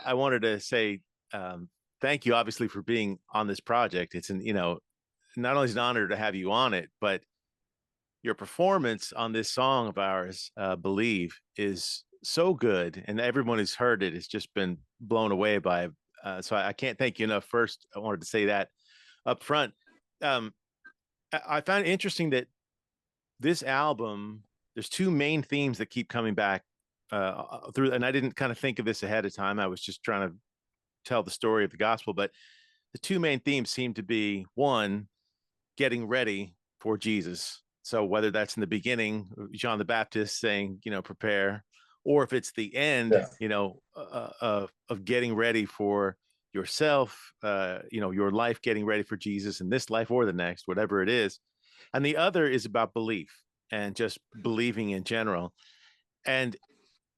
I wanted to say thank you, obviously, for being on this project. It's not only is it an honor to have you on it, but your performance on this song of ours, "Believe," is so good, and everyone who's heard it has just been blown away by it. So I can't thank you enough. First, I wanted to say that up front. Um, I found it interesting that this album, there's two main themes that keep coming back through, and I didn't kind of think of this ahead of time. I was just trying to tell the story of the gospel, but the two main themes seem to be, one, getting ready for Jesus. So whether that's in the beginning, John the Baptist saying, prepare, or if it's the end, Yeah. of getting ready for yourself, your life, getting ready for Jesus in this life or the next, whatever it is. And the other is about belief and just believing in general. And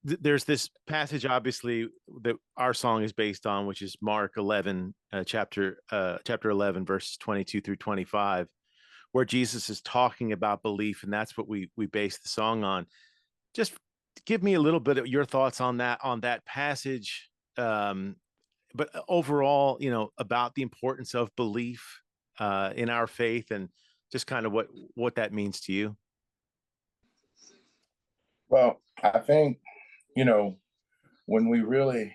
there's this passage, obviously, that our song is based on, which is Mark 11, chapter 11, verses 22 through 25, where Jesus is talking about belief, and that's what we base the song on. Just give me a little bit of your thoughts on that passage, but overall, about the importance of belief in our faith, and just kind of what that means to you. Well, I think, when we really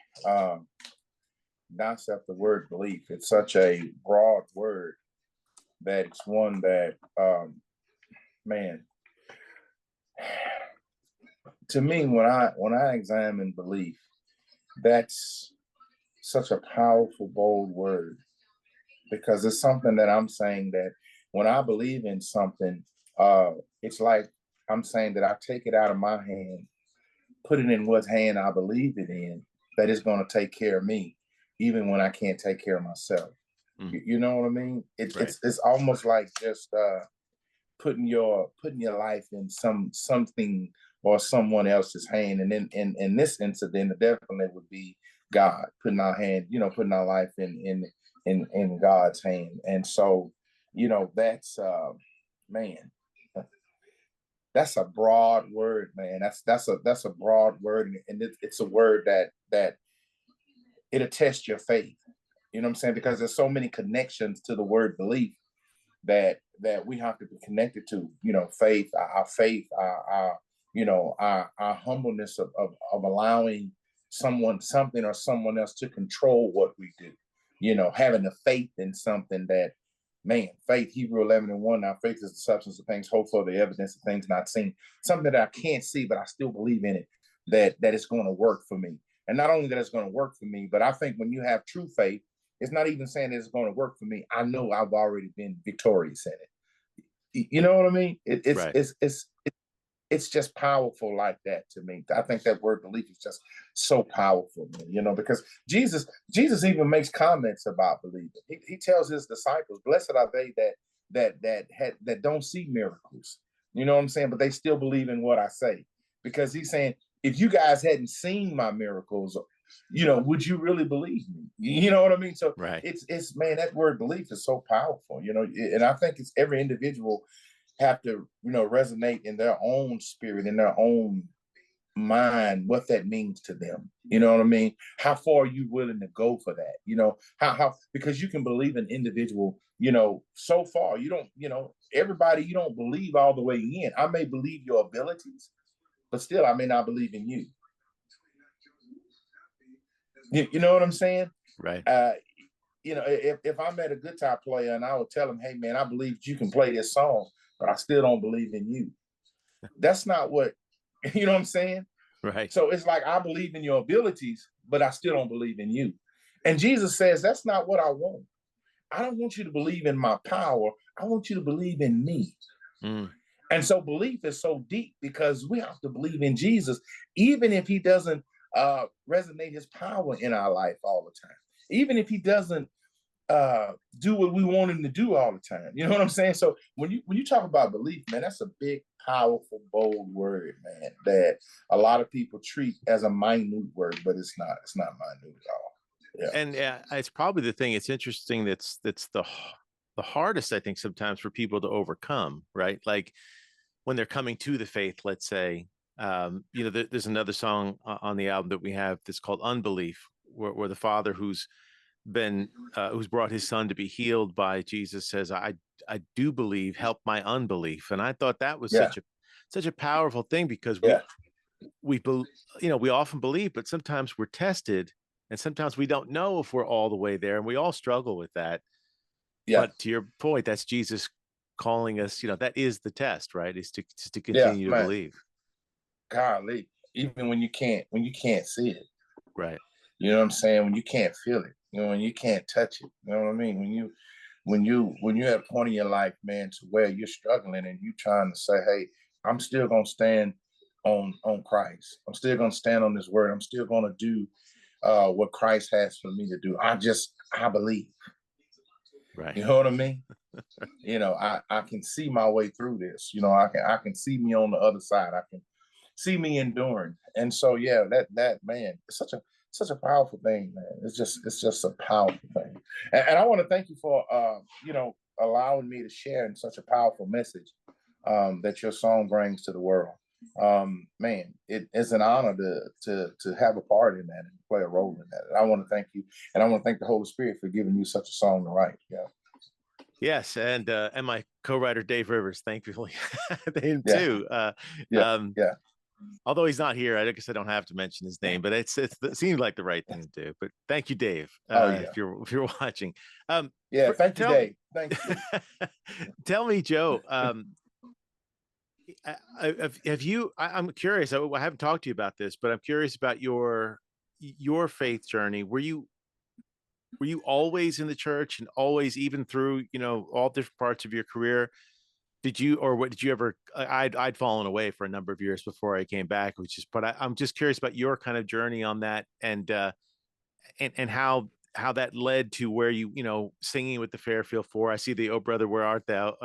dissect the word belief, it's such a broad word that it's one that, man, to me, when I examine belief, that's such a powerful, bold word, because it's something that I'm saying that when I believe in something, it's like I'm saying that I take it out of my hand, put it in what hand I believe it in, that it's going to take care of me, even when I can't take care of myself. You know what I mean? Right. It's almost like just putting your life in something or someone else's hand. And then in this incident, it definitely would be God, putting our life in God's hand. And so, that's man, that's a broad word, man. That's a broad word, and it's a word that it'll test your faith. You know what I'm saying? Because there's so many connections to the word belief that we have to be connected to. Faith, our faith, our humbleness of allowing something or someone else to control what we do. Having the faith in something that, man, faith, Hebrew 11:1, our faith is the substance of things hoped for, the evidence of things not seen. Something that I can't see, but I still believe in it, that it's going to work for me. And not only that it's going to work for me, but I think when you have true faith, it's not even saying that it's going to work for me. I know I've already been victorious in it. You know what I mean? Right. It's just powerful like that to me. I think that word belief is just so powerful, man, because Jesus even makes comments about believing. He tells his disciples, blessed are they that don't see miracles. You know what I'm saying? But they still believe in what I say. Because he's saying, if you guys hadn't seen my miracles, would you really believe me? You know what I mean? So Right. it's man, that word belief is so powerful, and I think it's every individual have to, resonate in their own spirit, in their own mind, what that means to them. You know what I mean? How far are you willing to go for that? How because you can believe an individual, so far. You don't, everybody, you don't believe all the way in. I may believe your abilities, but still I may not believe in you. You know what I'm saying? Right. If I met a guitar player and I would tell him, hey man, I believe you can play this song, but I still don't believe in you. That's not what, you know what I'm saying? Right. So it's like, I believe in your abilities, but I still don't believe in you. And Jesus says, that's not what I want. I don't want you to believe in my power. I want you to believe in me. And so belief is so deep because we have to believe in Jesus, even if he doesn't resonate his power in our life all the time. Even if he doesn't do what we want him to do all the time. You know what I'm saying? So when you talk about belief, man, that's a big, powerful, bold word, man, that a lot of people treat as a minute word, but it's not minute at all. Yeah. And it's probably the thing. It's interesting. That's the hardest, I think, sometimes for people to overcome, right? Like when they're coming to the faith, let's say, there's another song on the album that we have that's called Unbelief, where the father who's brought his son to be healed by Jesus says, I do believe, help my unbelief. And I thought that was Yeah, such a powerful thing, because yeah, we we often believe, but sometimes we're tested, and sometimes we don't know if we're all the way there, and we all struggle with that. yeah, But to your point, that's Jesus calling us, that is the test, right? Is to yeah, continue to man. believe. Golly, even when you can't see it, Right. you know what I'm saying? When you can't feel it, when you can't touch it, you know what I mean? When you're at a point in your life, man, to where you're struggling and you trying to say, hey, I'm still gonna stand on Christ. I'm still gonna stand on His word. I'm still gonna do what Christ has for me to do. I believe. Right. You know what I mean? I can see my way through this. I can see me on the other side. I can see me enduring. And so yeah, that man, it's such a powerful thing, man. It's just a powerful thing. And I want to thank you for allowing me to share in such a powerful message that your song brings to the world. Man, it is an honor to have a part in that and play a role in that. And I want to thank you, and I want to thank the Holy Spirit for giving you such a song to write. Yeah. Yes, and my co-writer Dave Rivers, thankfully, him Yeah, too. yeah, yeah. Although he's not here, I guess I don't have to mention his name, but it seems like the right thing to do. But thank you, Dave, Oh yeah, if you're watching. yeah. Thank you, Tell Dave. Thank you. tell me, Joe. Have you? I'm curious. I haven't talked to you about this, but I'm curious about your faith journey. Were you always in the church, and always, even through all different parts of your career? Did you, or what did you ever? I'd fallen away for a number of years before I came back, but I'm just curious about your kind of journey on that, and how that led to where singing with the Fairfield Four. I see the "Oh Brother, Where Art Thou,"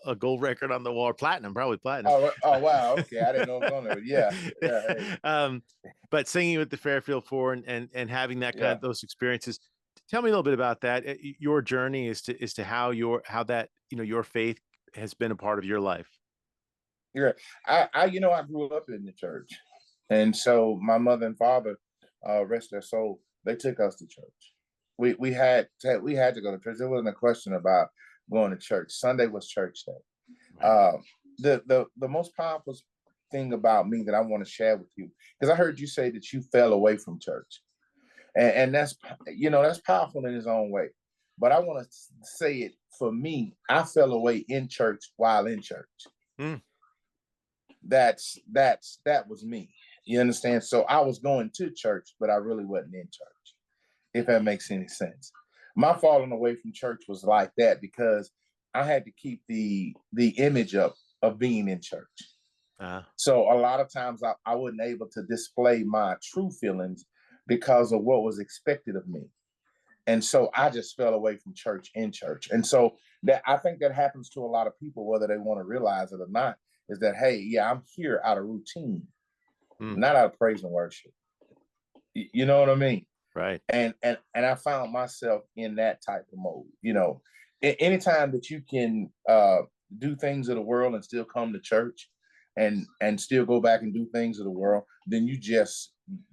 a gold record on the wall, platinum, probably platinum. Oh wow. Okay, I didn't know it was on there. But yeah, yeah, hey, But singing with the Fairfield Four, and having that kind yeah. of those experiences. Tell me a little bit about that. Your journey as to how that your faith has been a part of your life. You're I grew up in the church, and so my mother and father, rest their soul, they took us to church. We had to go to church. There wasn't a question about going to church. Sunday was church day. Right. The most powerful thing about me that I want to share with you, because I heard you say that you fell away from church, and that's powerful in its own way. But I want to say it for me. I fell away in church while in church. Mm. That was me. You understand? So I was going to church, but I really wasn't in church, if that makes any sense. My falling away from church was like that because I had to keep the image up of being in church. So a lot of times I wasn't able to display my true feelings because of what was expected of me. And so I just fell away from church in church. And so that I think that happens to a lot of people, whether they want to realize it or not, is that, hey, yeah, I'm here out of routine, Mm. not out of praise and worship. You know what I mean? Right. And I found myself in that type of mode. Anytime that you can do things of the world and still come to church and still go back and do things of the world, then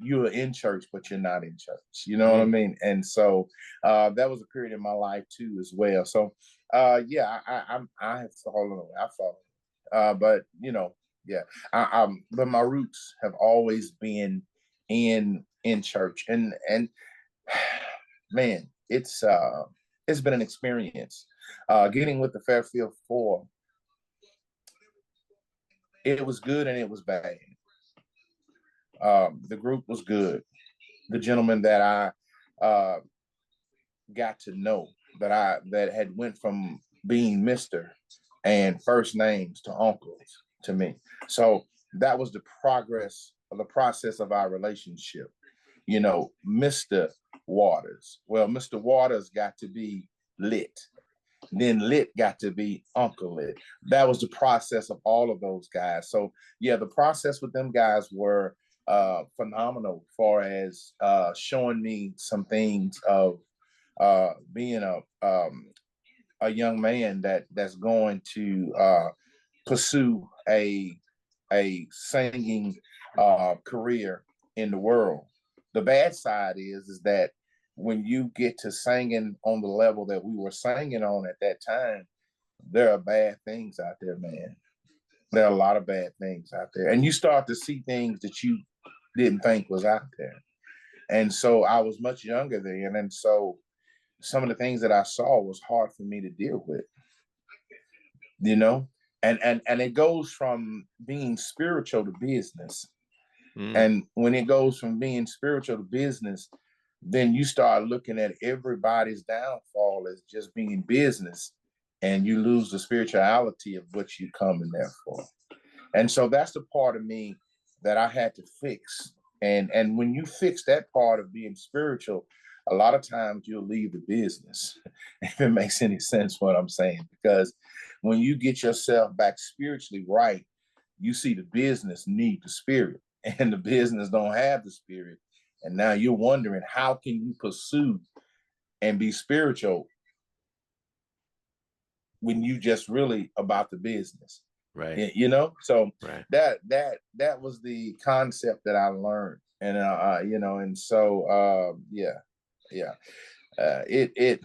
you're in church, but you're not in church. You know what I Mm. mean? And so that was a period in my life too, as well. So yeah, I have fallen away. I fallen, but yeah, but my roots have always been in church, and man, it's been an experience. Getting with the Fairfield Four, it was good and it was bad. The group was good. The gentleman that I got to know, that had went from being Mr. and first names to uncles to me. So that was the process of our relationship. Mr. Waters. Well, Mr. Waters got to be Lit. Then Lit got to be Uncle Lit. That was the process of all of those guys. So yeah, the process with them guys were phenomenal, as far as showing me some things of being a young man that's going to pursue a singing career in the world. The bad side is that when you get to singing on the level that we were singing on at that time, there are bad things out there, man. There are a lot of bad things out there. And you start to see things that you didn't think was out there. And so I was much younger then. And so some of the things that I saw was hard for me to deal with, you know? And it goes from being spiritual to business. And when it goes from being spiritual to business, then you start looking at everybody's downfall as just being business, and you lose the spirituality of what you come in there for. And so that's the part of me that I had to fix. And when you fix that part of being spiritual, a lot of times you'll leave the business, if it makes any sense what I'm saying. Because when you get yourself back spiritually right, you see the business need the spirit, and the business don't have the spirit. And now you're wondering, how can you pursue and be spiritual when you just really about the business? Right. You know, so Right. that was the concept that I learned. And you know, and so yeah, it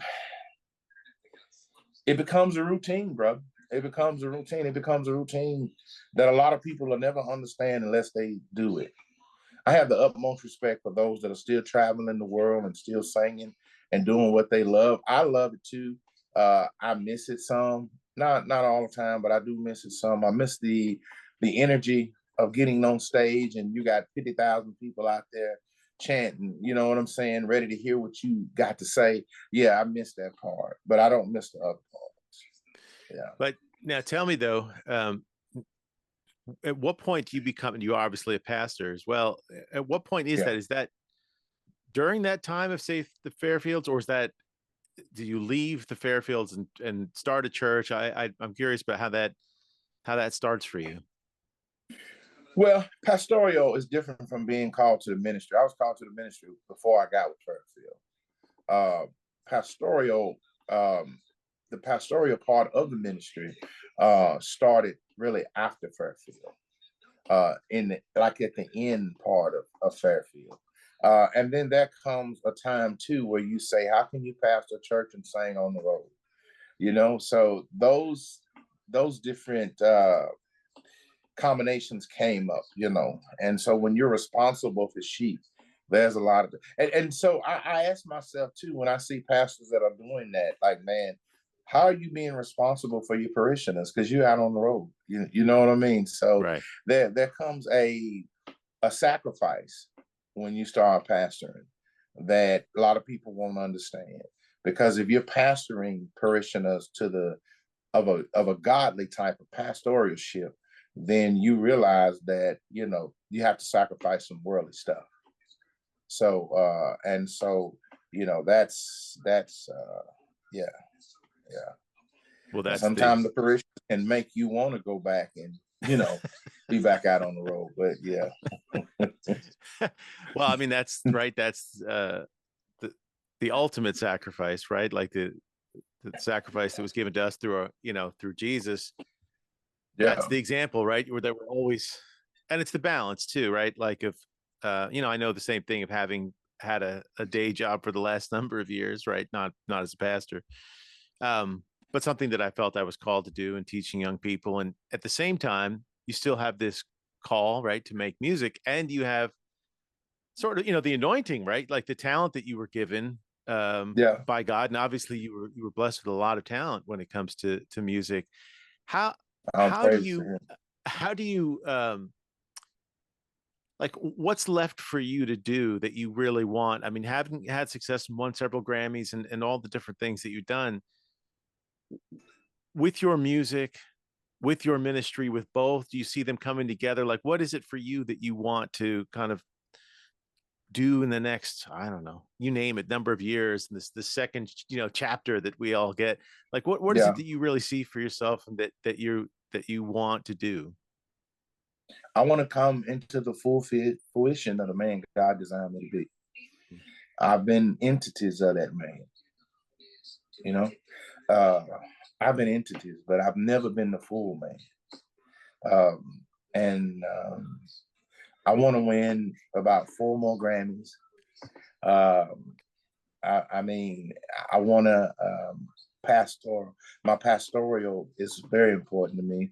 becomes a routine, bro. It becomes a routine. It becomes a routine that a lot of people will never understand unless they do it. I have the utmost respect for those that are still traveling the world and still singing and doing what they love. I love it too. I miss it some, not all the time, but I do miss it some. I miss the energy of getting on stage and you got 50,000 people out there chanting, you know what I'm saying, ready to hear what you got to say. Yeah, I miss that part, but I don't miss the other parts. Yeah. But now tell me though, at what point do you become, and you're obviously a pastor as well. At what point is Yeah. that? Is that during that time of, say, the Fairfields, or is that, do you leave the Fairfields and start a church? I'm curious about how that starts for you. Well, pastoral is different from being called to the ministry. I was called to the ministry before I got with Fairfield. Pastoral, the pastoral part of the ministry started really after Fairfield, like at the end part of Fairfield. And then there comes a time too where you say, how can you pastor a church and sing on the road? You know, so those different combinations came up, you know. And so when you're responsible for sheep, there's a lot of and so I ask myself too, when I see pastors that are doing that, like, man, how are you being responsible for your parishioners? Because you're out on the road. You know what I mean? So Right. there comes a sacrifice when you start pastoring that a lot of people won't understand. Because if you're pastoring parishioners to the of a godly type of pastoralship, then you realize that, you know, you have to sacrifice some worldly stuff. So and so, you know, that's yeah. Well, And that's the sometimes the parishioners can make you want to go back and, you know, be back out on the road. But yeah. well, I mean, that's right. That's the ultimate sacrifice, right? Like the sacrifice that was given to us through our, you know, through Jesus. That's Yeah. the example, right? Where that we're always, and it's the balance too, right? Like if you know, I know the same thing of having had a day job for the last number of years, right? Not as a pastor. But something that I felt I was called to do, and teaching young people. And at the same time, you still have this call, right, to make music, and you have sort of, you know, the anointing, right? Like the talent that you were given Yeah. by God. And obviously you were blessed with a lot of talent when it comes to music. How how do Praise to you him. how do you like, what's left for you to do that you really want? I mean, having had success and won several Grammys and all the different things that you've done with your music, with your ministry, with both, do you see them coming together? Like, what is it for you that you want to kind of do in the next, I don't know, you name it, number of years, and this the second, you know, chapter that we all get? Like, what is Yeah. it that you really see for yourself, and that you want to do? I want to come into the full fruition of the man God designed me to be. I've been entities of that man, you know. Uh, I've been entities, but I've never been the full man. And I want to win about 4 more Grammys. I mean, I want to my pastoral is very important to me.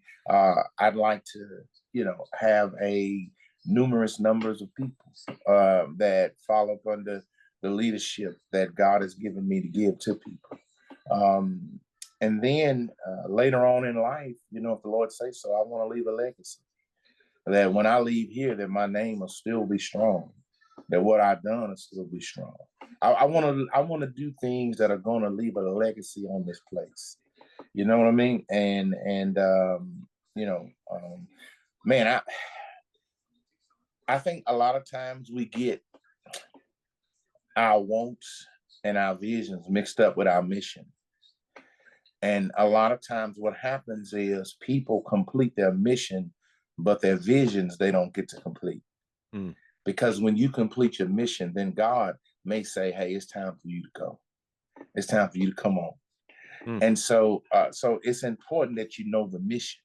I'd like to, have a numerous numbers of people that follow under the leadership that God has given me to give to people. And then later on in life, if the Lord says so, I want to leave a legacy that when I leave here, that my name will still be strong, that what I've done will still be strong. I want to do things that are going to leave a legacy on this place. You know what I mean? You know, man, I think a lot of times we get our wants and our visions mixed up with our mission. And a lot of times what happens is people complete their mission, but their visions, they don't get to complete. Mm. Because when you complete your mission, then God may say, hey, it's time for you to go. It's time for you to come on. Mm. And so it's important that you know the mission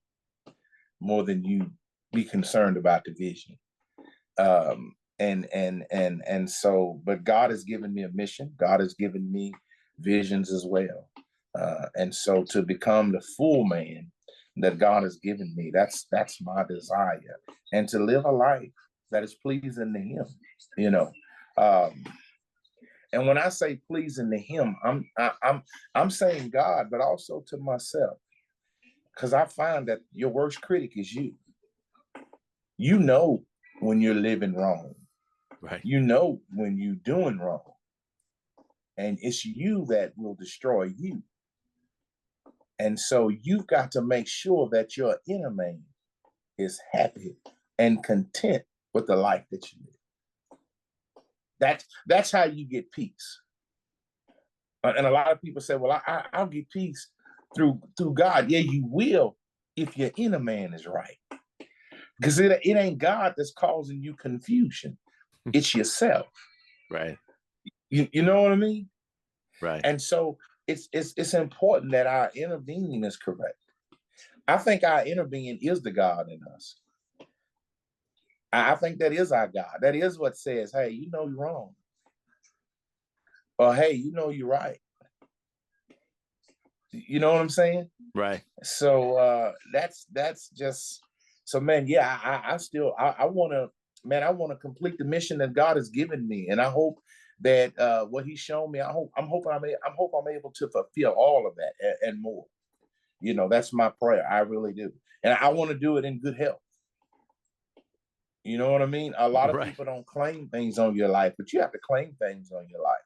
more than you be concerned about the vision. But God has given me a mission. God has given me visions as well. And so to become the full man that God has given me, that's my desire. And to live a life that is pleasing to him, and when I say pleasing to him, I'm saying God, but also to myself, because I find that your worst critic is you. You know when you're living wrong, right? You know when you're doing wrong, and it's you that will destroy you. And so you've got to make sure that your inner man is happy and content with the life that you live. That's how you get peace. And a lot of people say, well, I'll get peace through God. Yeah, you will if your inner man is right. Because it ain't God that's causing you confusion. It's yourself. Right. You know what I mean? Right. And so it's important that our inner being is correct. I think our inner being is the God in us. I think that is our God. That is what says, hey, you know you're wrong. Or hey, you know you're right. You know what I'm saying? Right. So that's just so, man. Yeah, I want to complete the mission that God has given me, and I hope that what He's shown me, I'm hoping I'm able to fulfill all of that and more. That's my prayer. I really do, and I want to do it in good health. You know what I mean? A lot of people don't claim things on your life, but you have to claim things on your life,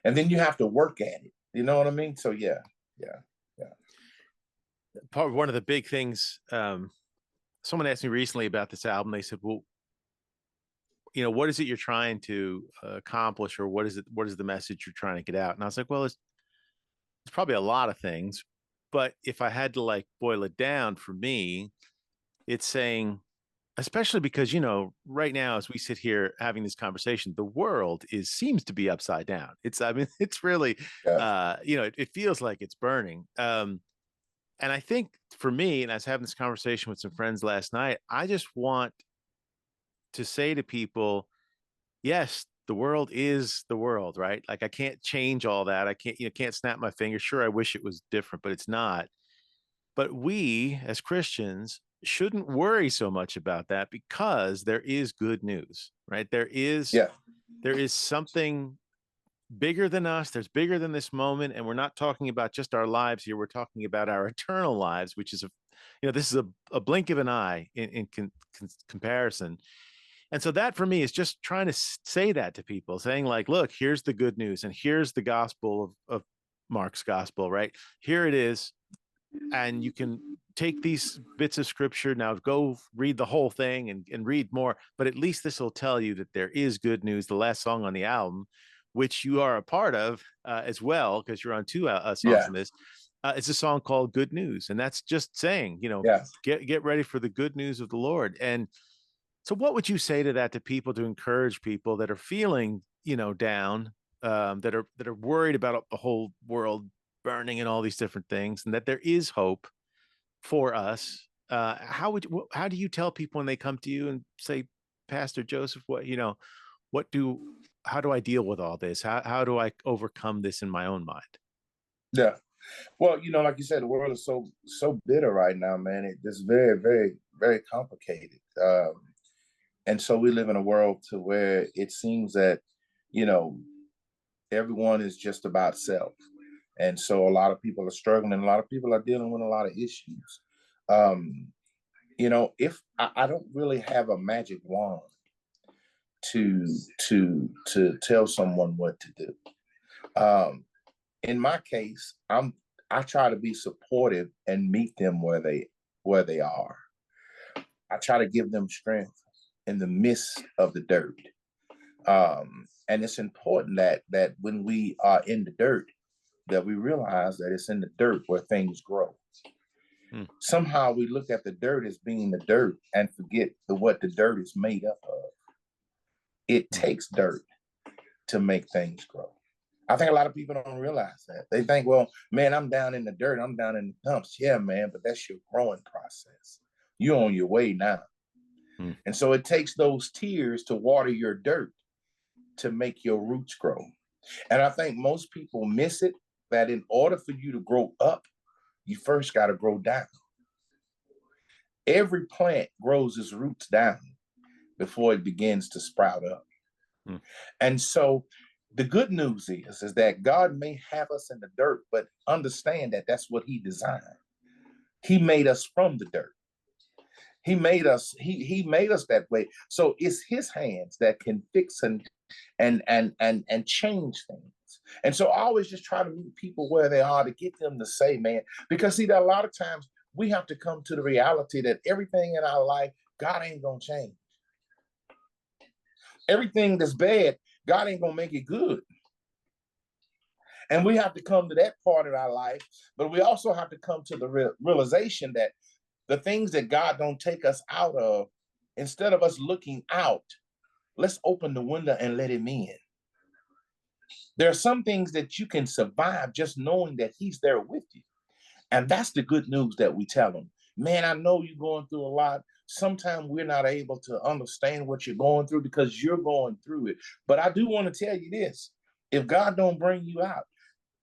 and then you have to work at it. You know what I mean? So yeah. One of the big things, someone asked me recently about this album. They said, well, what is it you're trying to accomplish, or what is the message you're trying to get out? And I was like, well, it's probably a lot of things, but if I had to boil it down for me, it's saying, especially because, right now, as we sit here having this conversation, the world seems to be upside down. It's really, it feels like it's burning. And I think for me, and I was having this conversation with some friends last night, I just want to say to people, yes, the world is the world, right? I can't change all that. I can't snap my fingers. Sure, I wish it was different, but it's not. But we as Christians shouldn't worry so much about that, because there is good news, right? There is something bigger than us. There's bigger than this moment. And we're not talking about just our lives here. We're talking about our eternal lives, which is this is a blink of an eye in comparison. And so that for me is just trying to say that to people, saying look, here's the good news, and here's the gospel of Mark's gospel, right? Here it is. And you can take these bits of scripture, now go read the whole thing and read more, but at least this will tell you that there is good news. The last song on the album, which you are a part of as well, because you're on two songs on this, it's a song called Good News. And that's just saying, get ready for the good news of the Lord. And so what would you say to that, to people, to encourage people that are feeling, down, that are worried about the whole world burning and all these different things, and that there is hope for us? How do you tell people when they come to you and say, Pastor Joseph, how do I deal with all this? How do I overcome this in my own mind? Yeah. Well, you know, like you said, the world is so bitter right now, man. It's very, very, very complicated. And so we live in a world to where it seems that, you know, everyone is just about self. And so a lot of people are struggling, and a lot of people are dealing with a lot of issues. Um, you know, if I don't really have a magic wand to to tell someone what to do. In my case, I try to be supportive and meet them where they are. I try to give them strength in the midst of the dirt. And it's important that when we are in the dirt, that we realize that it's in the dirt where things grow. Hmm. Somehow we look at the dirt as being the dirt and forget what the dirt is made up of. It takes dirt to make things grow. I think a lot of people don't realize that. They think, well, man, I'm down in the dirt, I'm down in the dumps. Yeah, man, but that's your growing process. You're on your way now. Hmm. And so it takes those tears to water your dirt to make your roots grow. And I think most people miss it, that in order for you to grow up, you first got to grow down. Every plant grows its roots down before it begins to sprout up. Hmm. And so the good news is that God may have us in the dirt, but understand that that's what he designed. He made us from the dirt. He made us, he made us that way. So it's his hands that can fix and change things. And so I always just try to meet people where they are to get them to say, man, because see that a lot of times we have to come to the reality that everything in our life, God ain't gonna change. Everything that's bad, God ain't gonna make it good. And we have to come to that part of our life, but we also have to come to the realization that the things that God don't take us out of, instead of us looking out, let's open the window and let him in. There are some things that you can survive just knowing that he's there with you. And that's the good news that we tell them. Man, I know you're going through a lot. Sometimes we're not able to understand what you're going through because you're going through it. But I do want to tell you this. If God don't bring you out,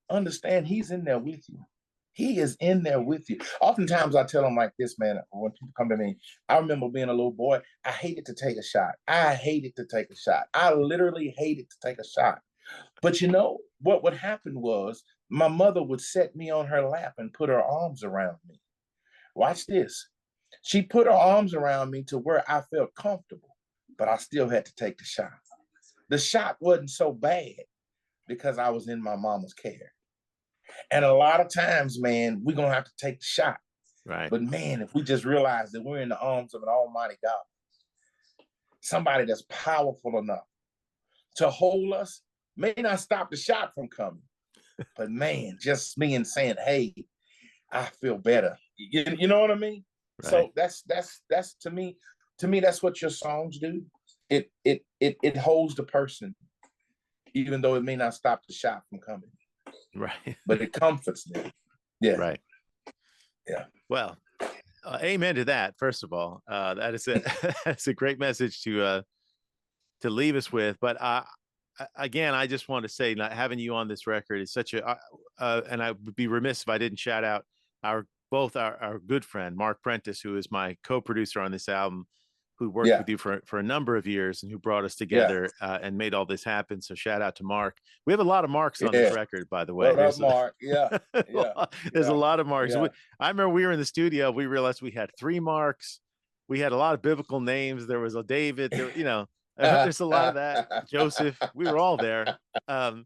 understand he's in there with you. He is in there with you. Oftentimes I tell them like this, man, when people come to me, I remember being a little boy, I hated to take a shot. I hated to take a shot. I literally hated to take a shot. But you know, what would happen was my mother would set me on her lap and put her arms around me. Watch this. She put her arms around me to where I felt comfortable, but I still had to take the shot. The shot wasn't so bad because I was in my mama's care. And a lot of times, man, we're going to have to take the shot. Right. But man, if we just realize that we're in the arms of an almighty God, somebody that's powerful enough to hold us, may not stop the shot from coming, but man, just me and saying, hey, I feel better. You know what I mean? Right. So that's to me, that's what your songs do. It holds the person, even though it may not stop the shot from coming. Right. But it comforts them. Yeah. Right. Yeah. Well, amen to that. First of all, that is that's a great message to leave us with. But again, I just want to say, not having you on this record is such a, and I would be remiss if I didn't shout out our good friend Mark Prentice, who is my co-producer on this album, who worked with you for a number of years and who brought us together and made all this happen. So shout out to Mark. We have a lot of Marks on this record, by the way. What up, Mark? Yeah. There's a lot of Marks. Yeah. I remember we were in the studio, we realized we had 3 Marks. We had a lot of biblical names. There was a David, you know, there's a lot of that. Joseph, we were all there. But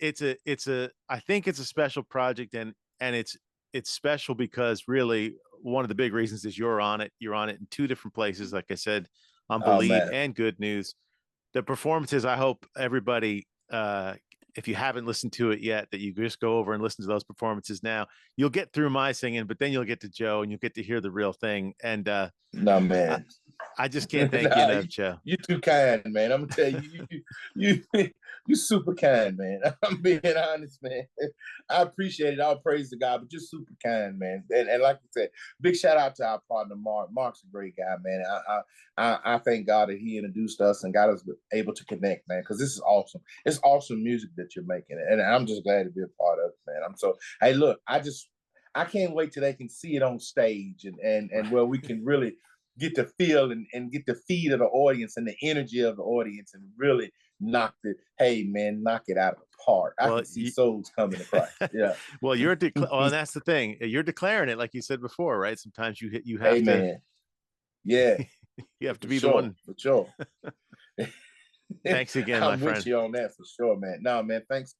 I think it's a special project, and it's special because really one of the big reasons is you're on it in 2 different places, like I said, on Believe and Good News. The performances, I hope everybody, if you haven't listened to it yet, that you just go over and listen to those performances now. You'll get through my singing, but then you'll get to Joe and you'll get to hear the real thing. And no, man, I just can't thank you enough, Joe. You're too kind, man. I'm gonna tell you, you super kind, man. I'm being honest, man. I appreciate it. All praise to God, but you're super kind, man. And like you said, big shout out to our partner Mark. Mark's a great guy, man. I thank God that he introduced us and got us able to connect, man. Because this is awesome. It's awesome music that you're making, and I'm just glad to be a part of it, man. I'm so. Hey, look, I can't wait till they can see it on stage and where we can really get the feel and get the feed of the audience and the energy of the audience and really knock it out of the park. I can see souls coming to Christ. Yeah. Well, and that's the thing. You're declaring it, like you said before, right? Sometimes you have Amen. Yeah. You have to be the one. For sure. Thanks again, my friend. I'm with you on that for sure, man. No, man, thanks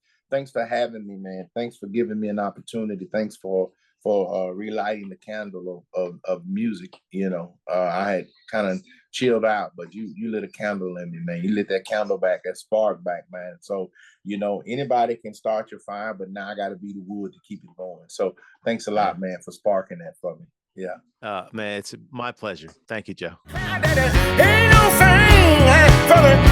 for having me, man. Thanks for giving me an opportunity. Thanks for relighting the candle of music. You know, I had kind of chilled out, but you lit a candle in me, man. You lit that candle back, that spark back, man. So, you know, anybody can start your fire, but now I got to be the wood to keep it going. So thanks a lot, man, for sparking that for me. Yeah. Man, it's my pleasure. Thank you, Joe. Ain't no thing for the